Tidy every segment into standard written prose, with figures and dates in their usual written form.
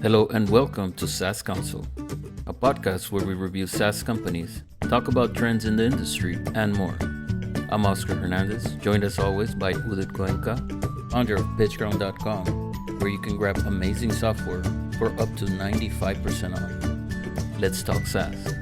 Hello and welcome to SaaS Council, a podcast where we review SaaS companies, talk about trends in the industry, and more. I'm Oscar Hernandez, joined as always by Udit Oscar, founder of PitchGround.com, where you can grab amazing software for up to 95% off. Let's talk SaaS.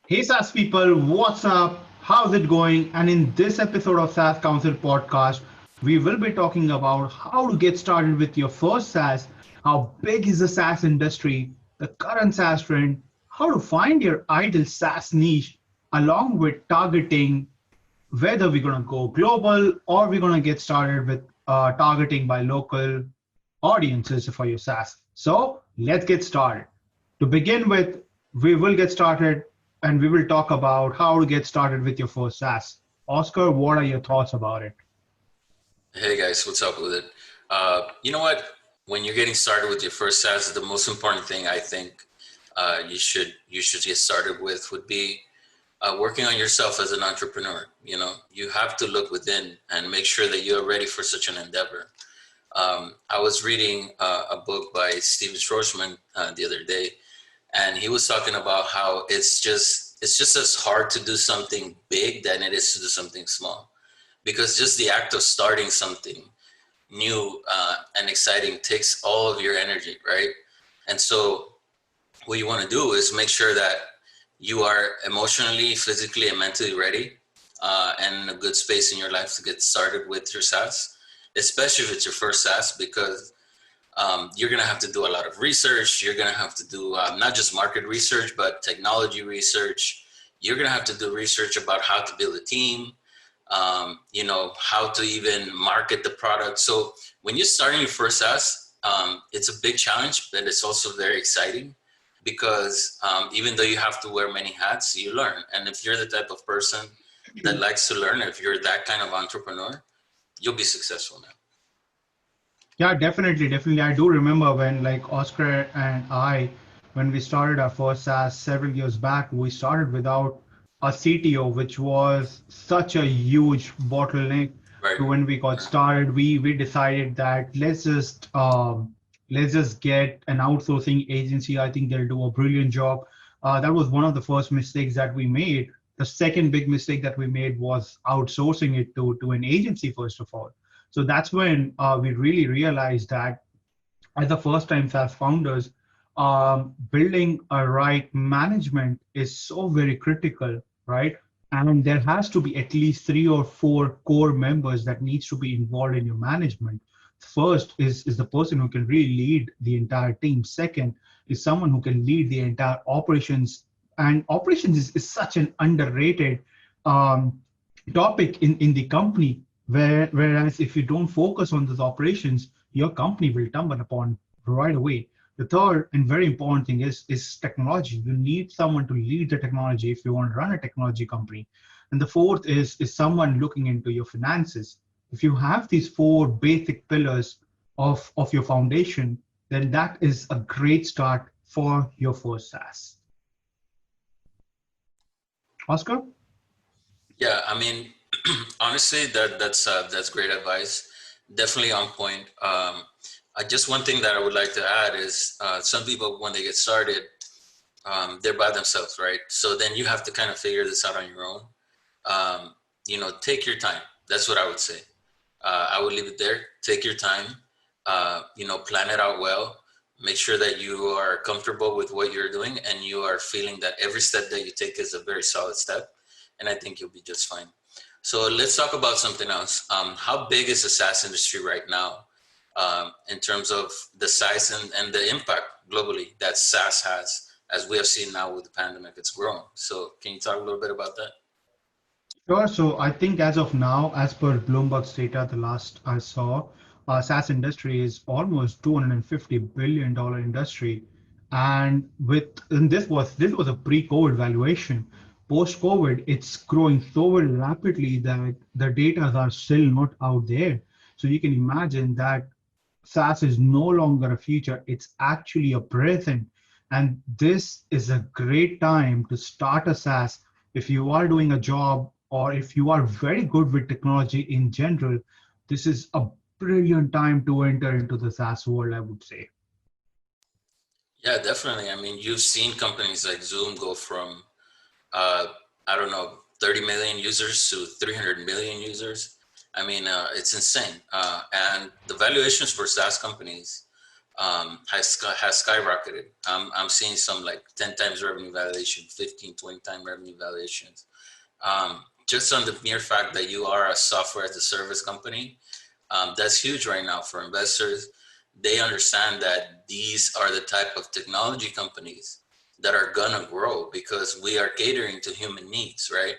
Hey SaaS people, what's up? How's it going? And in this episode of SaaS Council Podcast, we will be talking about how to get started with your first SaaS, how big is the SaaS industry, the current SaaS trend, how to find your ideal SaaS niche, along with targeting whether we're going to go global or we're going to get started with targeting by local audiences for your SaaS. So let's get started. To begin with, we will get started and we will talk about how to get started with your first SaaS. Oscar, what are your thoughts about it? Hey guys, what's up with it? You know what? When you're getting started with your first SaaS, the most important thing I think you should get started with would be working on yourself as an entrepreneur. You know, you have to look within and make sure that you're ready for such an endeavor. I was reading a book by Steven Schwarzman the other day, and he was talking about how it's just as hard to do something big than it is to do something small, because just the act of starting something new and exciting takes all of your energy, right? And so what you want to do is make sure that you are emotionally, physically, and mentally ready and in a good space in your life to get started with your SaaS, especially if it's your first SaaS, because you're going to have to do a lot of research. You're going to have to do not just market research, but technology research. You're going to have to do research about how to build a team, how to even market the product. So when you're starting your first SaaS, it's a big challenge, but it's also very exciting because even though you have to wear many hats, you learn. And if you're the type of person that likes to learn, if you're that kind of entrepreneur, you'll be successful now. Yeah, definitely. I do remember when like Oscar and I, when we started our first SaaS several years back, we started without a CTO, which was such a huge bottleneck. Right. So when we got started, we decided that let's just get an outsourcing agency. I think they'll do a brilliant job. That was one of the first mistakes that we made. The second big mistake that we made was outsourcing it to an agency, first of all. So that's when we really realized that as the first time SaaS founders, building a right management is so very critical, right? And there has to be at least 3 or 4 core members that needs to be involved in your management. First is the person who can really lead the entire team. Second is someone who can lead the entire operations. And operations is such an underrated topic in the company. Whereas if you don't focus on those operations, your company will tumble upon right away. The third and very important thing is technology. You need someone to lead the technology if you want to run a technology company. And the fourth is someone looking into your finances. If you have these 4 basic pillars of your foundation, then that is a great start for your first SaaS. Oscar? Yeah, I mean, honestly, that's great advice. Definitely on point. Just one thing that I would like to add is some people, when they get started, they're by themselves, right? So then you have to kind of figure this out on your own. Take your time. That's what I would say. I would leave it there. Take your time. Plan it out well. Make sure that you are comfortable with what you're doing and you are feeling that every step that you take is a very solid step. And I think you'll be just fine. So let's talk about something else. How big is the SaaS industry right now in terms of the size and the impact globally that SaaS has? As we have seen now with the pandemic, it's grown. So can you talk a little bit about that? Sure. So I think as of now, as per Bloomberg's data, the last I saw, SaaS industry is almost $250 billion industry. And this was a pre-COVID valuation. Post-COVID, it's growing so very rapidly that the data are still not out there. So you can imagine that SaaS is no longer a future, it's actually a present. And this is a great time to start a SaaS. If you are doing a job or if you are very good with technology in general, this is a brilliant time to enter into the SaaS world, I would say. Yeah, definitely. I mean, you've seen companies like Zoom go from, uh, I don't know, 30 million users to 300 million users. I mean, it's insane. And the valuations for SaaS companies has skyrocketed. I'm seeing some like 10 times revenue valuation, 15, 20 time revenue valuations. Just on the mere fact that you are a software as a service company, that's huge right now for investors. They understand that these are the type of technology companies that are gonna grow because we are catering to human needs, right?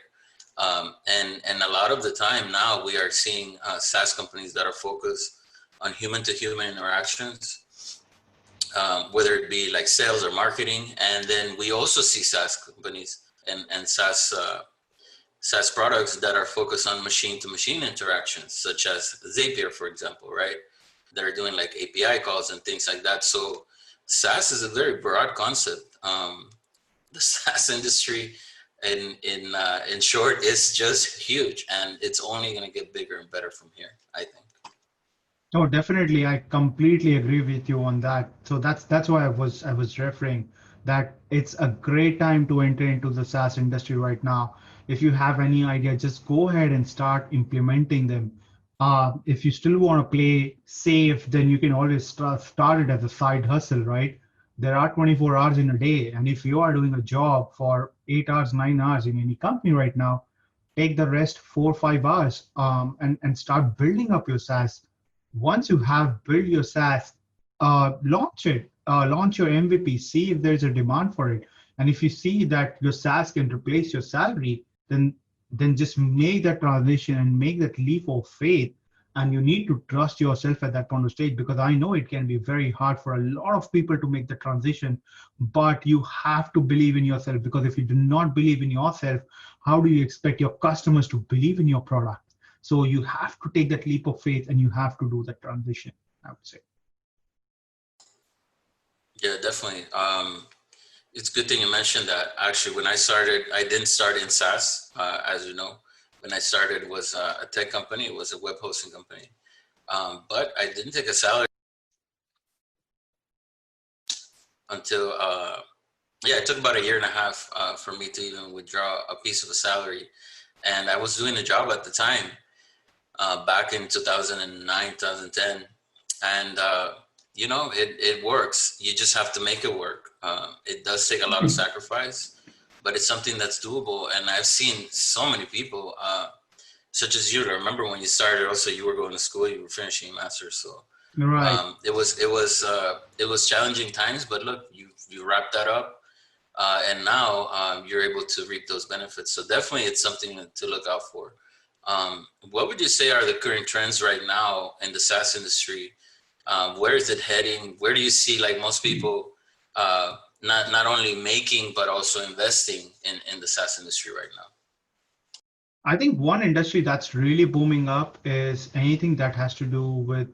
And a lot of the time now we are seeing SaaS companies that are focused on human to human interactions, whether it be like sales or marketing. And then we also see SaaS companies and SaaS products that are focused on machine to machine interactions, such as Zapier, for example, right? That are doing like API calls and things like that. So SaaS is a very broad concept. The SaaS industry, in short, is just huge, and it's only going to get bigger and better from here, I think. No, definitely. I completely agree with you on that. So that's why I was referring that it's a great time to enter into the SaaS industry right now. If you have any idea, just go ahead and start implementing them. If you still want to play safe, then you can always start it as a side hustle, right? There are 24 hours in a day, and if you are doing a job for 8 hours, 9 hours in any company right now, take the rest 4 or 5 hours and start building up your SaaS. Once you have built your SaaS, launch it, launch your MVP, see if there's a demand for it. And if you see that your SaaS can replace your salary, then just make that transition and make that leap of faith. And you need to trust yourself at that point of stage, because I know it can be very hard for a lot of people to make the transition, but you have to believe in yourself, because if you do not believe in yourself, how do you expect your customers to believe in your product? So you have to take that leap of faith and you have to do that transition, I would say. Yeah, definitely. It's a good thing you mentioned that. Actually, when I started, I didn't start in SaaS, as you know. When I started, it was a tech company. It was a web hosting company. But I didn't take a salary until, yeah, it took about a year and a half for me to even withdraw a piece of a salary. And I was doing a job at the time, back in 2009, 2010. And, it works. You just have to make it work. It does take a lot of sacrifice, but it's something that's doable. And I've seen so many people, such as you. I remember when you started, also you were going to school, you were finishing your master's. So Right. it was challenging times, but look, you wrapped that up, and now you're able to reap those benefits. So definitely, it's something to look out for. What would you say are the current trends right now in the SaaS industry? Where is it heading? Where do you see like most people not only making but also investing in the SaaS industry right now? I think one industry that's really booming up is anything that has to do with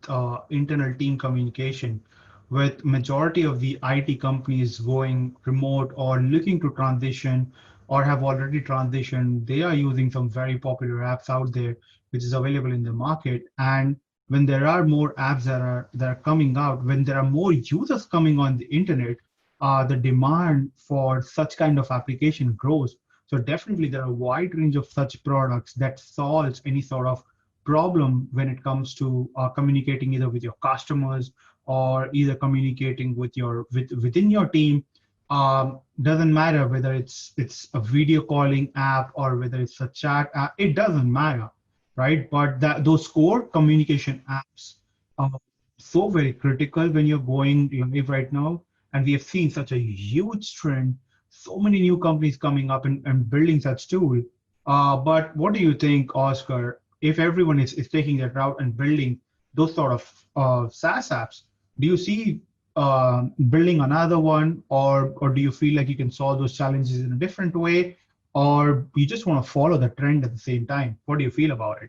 internal team communication, with majority of the IT companies going remote or looking to transition or have already transitioned. They are using some very popular apps out there, which is available in the market. And when there are more apps that are coming out, when there are more users coming on the internet, the demand for such kind of application grows. So definitely there are a wide range of such products that solves any sort of problem when it comes to communicating either with your customers or either communicating within your team. Doesn't matter whether it's a video calling app or whether it's a chat app. It doesn't matter, right? But those core communication apps are so very critical when you're going live right now. And we have seen such a huge trend, so many new companies coming up and building such tool. But what do you think, Oscar, if everyone is taking that route and building those sort of SaaS apps, do you see building another one, or do you feel like you can solve those challenges in a different way, or you just want to follow the trend at the same time? What do you feel about it?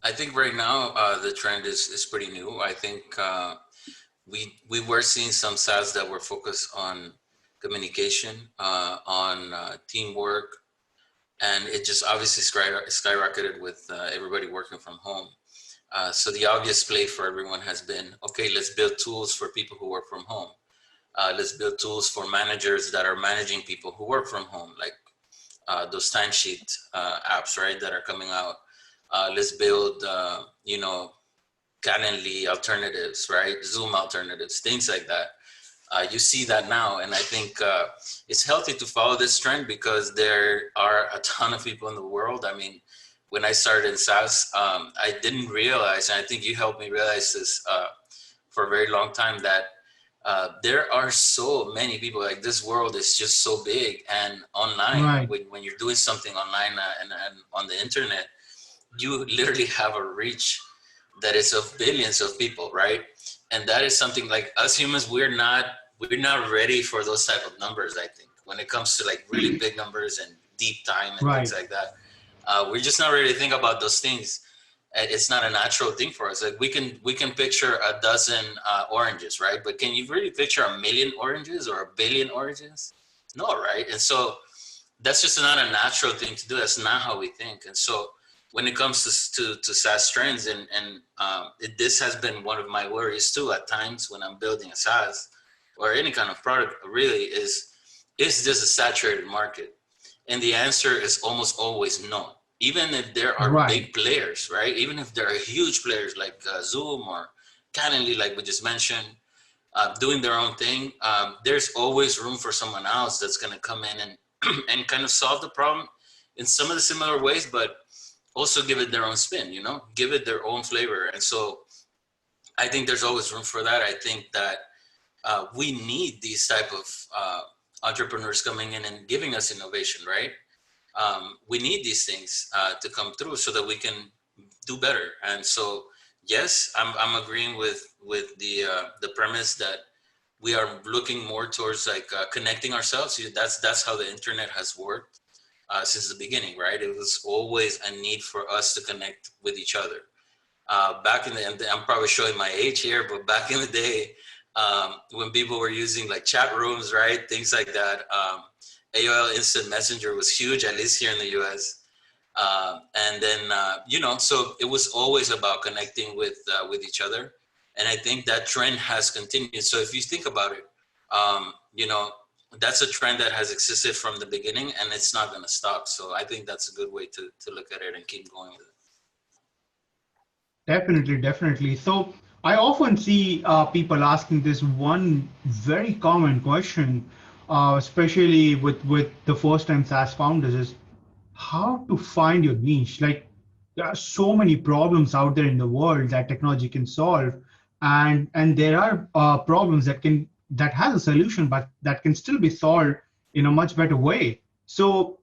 I think right now the trend is pretty new. I think we were seeing some SaaS that were focused on communication, on teamwork, and it just obviously skyrocketed with everybody working from home. So the obvious play for everyone has been, okay, let's build tools for people who work from home. Let's build tools for managers that are managing people who work from home, like those timesheet apps, right, that are coming out. Let's build, Calendly alternatives, right, Zoom alternatives, things like that. You see that now, and I think it's healthy to follow this trend because there are a ton of people in the world. I mean, when I started in SaaS, I didn't realize, and I think you helped me realize this for a very long time, that there are so many people. Like, this world is just so big, and online, Right. when you're doing something online and on the internet, you literally have a reach that is of billions of people, right? And that is something, like, us humans, we're not ready for those type of numbers. I think when it comes to like really big numbers and deep time and things Right. like that, we're just not ready to think about those things. It's not a natural thing for us. Like, we can picture a dozen oranges, right? But can you really picture a million oranges or a billion oranges? No, right? And so that's just not a natural thing to do. That's not how we think. And so when it comes to SaaS trends, this has been one of my worries too at times when I'm building a SaaS or any kind of product, really, is this a saturated market? And the answer is almost always no. Even if there are Right. big players, right? Even if there are huge players like Zoom or Calendly, like we just mentioned, doing their own thing, there's always room for someone else that's going to come in and and kind of solve the problem in some of the similar ways, but also give it their own spin, give it their own flavor. And so I think there's always room for that. I think that we need these type of entrepreneurs coming in and giving us innovation, right? We need these things to come through so that we can do better. And so, yes, I'm agreeing with the premise that we are looking more towards like connecting ourselves. That's how the internet has worked since the beginning, right? It was always a need for us to connect with each other. Back in and I'm probably showing my age here, but back in the day, when people were using like chat rooms, right, things like that, AOL Instant Messenger was huge, at least here in the US. And then so it was always about connecting with each other, and I think that trend has continued. So if you think about it, that's a trend that has existed from the beginning, and it's not going to stop. So I think that's a good way to look at it and keep going with it. Definitely, definitely. So I often see people asking this one very common question, especially with the first time SaaS founders, is how to find your niche. Like, there are so many problems out there in the world that technology can solve, and there are problems that has a solution, but that can still be solved in a much better way. So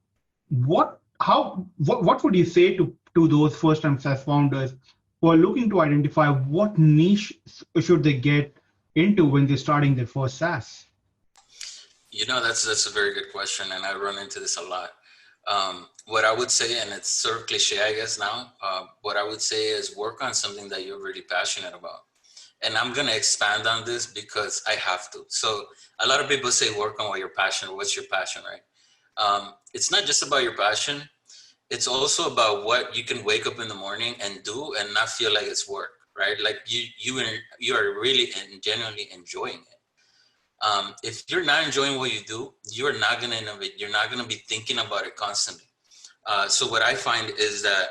what would you say to those first time SaaS founders who are looking to identify what niche should they get into when they're starting their first SaaS? That's a very good question, and I run into this a lot. What I would say, and it's sort of cliche, I guess now, what I would say is work on something that you're really passionate about. And I'm going to expand on this because I have to. So a lot of people say work on what you're passionate. What's your passion, right? It's not just about your passion. It's also about what you can wake up in the morning and do and not feel like it's work, right? Like you are really and genuinely enjoying it. If you're not enjoying what you do, you're not going to innovate. You're not going to be thinking about it constantly. So what I find is that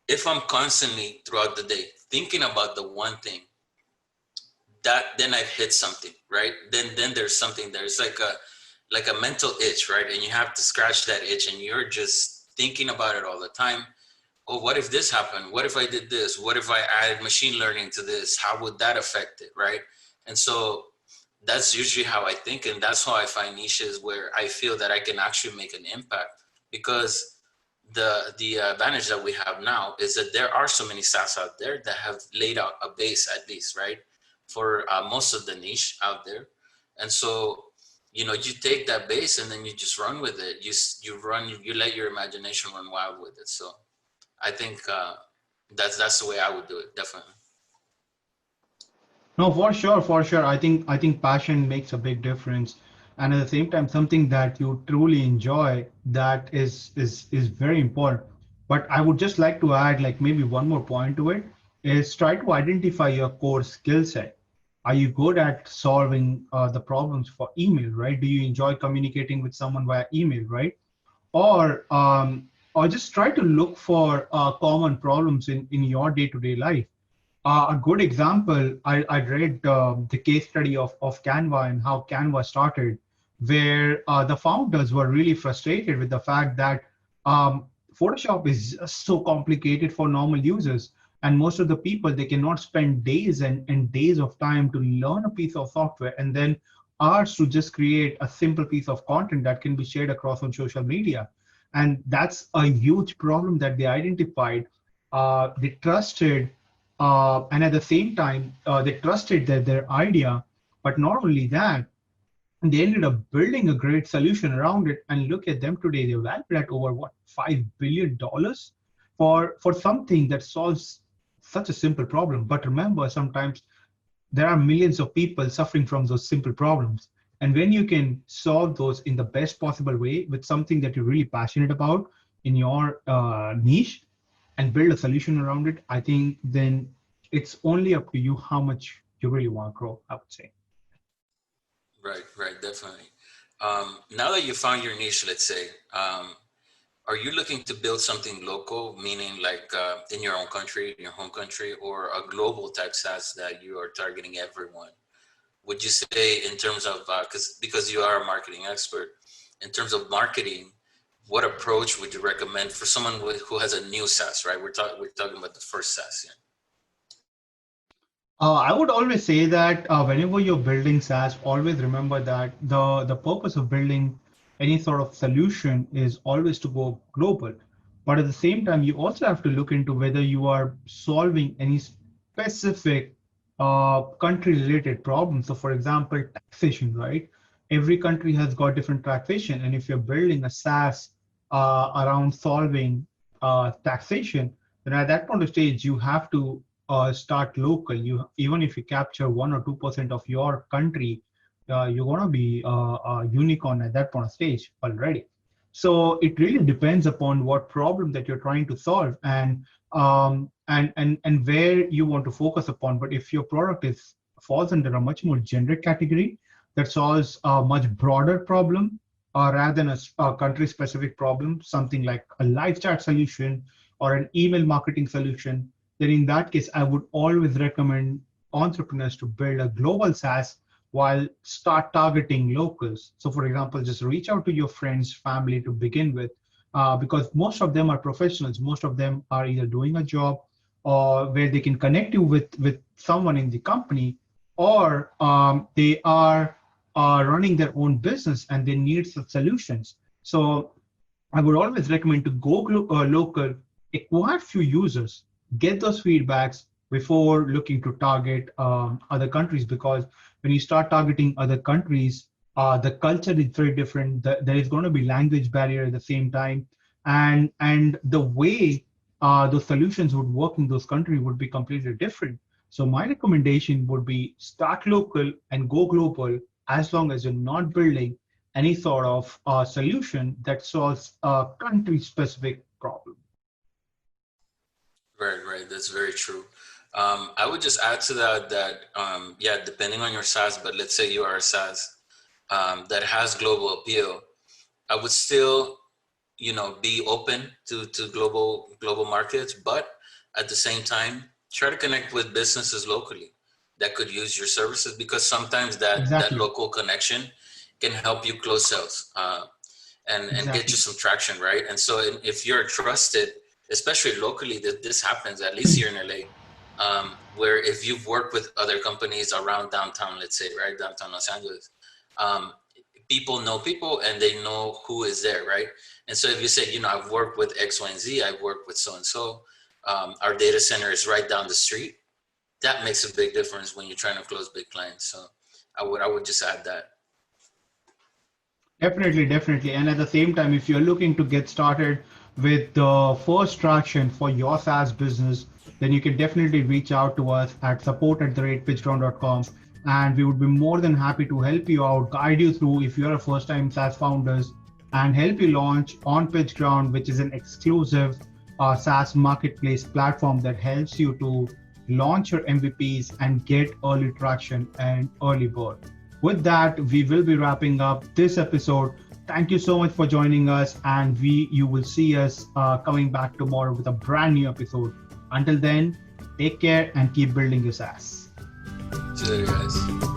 if I'm constantly throughout the day thinking about the one thing, then I've hit something, right? Then there's something there. It's like a mental itch, right? And you have to scratch that itch, and you're just thinking about it all the time. Oh, what if this happened? What if I did this? What if I added machine learning to this? How would that affect it, right? And so that's usually how I think, and that's how I find niches where I feel that I can actually make an impact. Because the advantage that we have now is that there are so many SaaS out there that have laid out a base, at least, right, for most of the niche out there. And so you take that base and then you just run with it. You let your imagination run wild with it. So I think that's the way I would do it, definitely. No, for sure, for sure. I think passion makes a big difference. and at the same time something that you truly enjoy, that is very important. But I would just like to add like maybe one more point to it, is try to identify your core skill set. Are you good at solving the problems for email, right? Do you enjoy communicating with someone via email, right? or or just try to look for common problems in your day-to-day life. A good example, I read the case study of Canva and how Canva started, where the founders were really frustrated with the fact that um, Photoshop is just so complicated for normal users. And most of the people, they cannot spend days and days of time to learn a piece of software and then hours to just create a simple piece of content that can be shared across on social media. And that's a huge problem that they identified. They trusted and at the same time, they trusted their idea. But not only that, they ended up building a great solution around it. And look at them today; they're valued at over what $5 billion for something that solves such a simple problem. But remember, sometimes there are millions of people suffering from those simple problems. And when you can solve those in the best possible way with something that you're really passionate about in your niche, and build a solution around it, I think then it's only up to you how much you really want to grow, I would say. Right, definitely. Now that you found your niche, let's say, are you looking to build something local, meaning like in your own country, in your home country, or a global type SaaS that you are targeting everyone? Would you say in terms of, because you are a marketing expert, in terms of marketing, what approach would you recommend for someone who has a new SaaS, right? We're talking about the first SaaS here. I would always say that whenever you're building SaaS, always remember that the purpose of building any sort of solution is always to go global. But at the same time, you also have to look into whether you are solving any specific country-related problems. So, for example, taxation, right? Every country has got different taxation, and if you're building a SaaS around solving taxation, then at that point of stage, you have to start local. You even if you capture 1 or 2% of your country, you're gonna be a unicorn at that point of stage already. So it really depends upon what problem that you're trying to solve and where you want to focus upon. But if your product is falls under a much more generic category that solves a much broader problem, rather than a country-specific problem, something like a live chat solution or an email marketing solution, then in that case, I would always recommend entrepreneurs to build a global SaaS while start targeting locals. So for example, just reach out to your friends, family to begin with, because most of them are professionals. Most of them are either doing a job or where they can connect you with someone in the company, or they are running their own business and they need some solutions. So I would always recommend to go local, acquire few users, get those feedbacks before looking to target other countries, because when you start targeting other countries, the culture is very different. There is going to be language barrier at the same time, and the way those solutions would work in those countries would be completely different. So my recommendation would be start local and go global, as long as you're not building any sort of solution that solves a country-specific problem. Right. That's very true. I would just add to that yeah, depending on your SaaS, but let's say you are a SaaS that has global appeal, I would still, be open to global markets, but at the same time, try to connect with businesses locally that could use your services, because sometimes that Exactly. local connection can help you close sales and get you Exactly. some traction, right? And so if you're trusted, especially locally, that this happens at least here in LA, where if you've worked with other companies around downtown, let's say, right, downtown Los Angeles, um, people know people and they know who is there, right? And so if you say, I've worked with X, Y, and Z, I've worked with so and so, our data center is right down the street. That makes a big difference when you're trying to close big clients. So I would just add that. Definitely, definitely. And at the same time, if you're looking to get started with the first traction for your SaaS business, then you can definitely reach out to us at support@pitchground.com. and we would be more than happy to help you out, guide you through if you're a first-time SaaS founders, and help you launch on PitchGround, which is an exclusive SaaS marketplace platform that helps you to launch your MVPs and get early traction and early bird. With that, we will be wrapping up this episode. Thank you so much for joining us, and you will see us coming back tomorrow with a brand new episode. Until then, take care and keep building your SaaS. See you later, guys.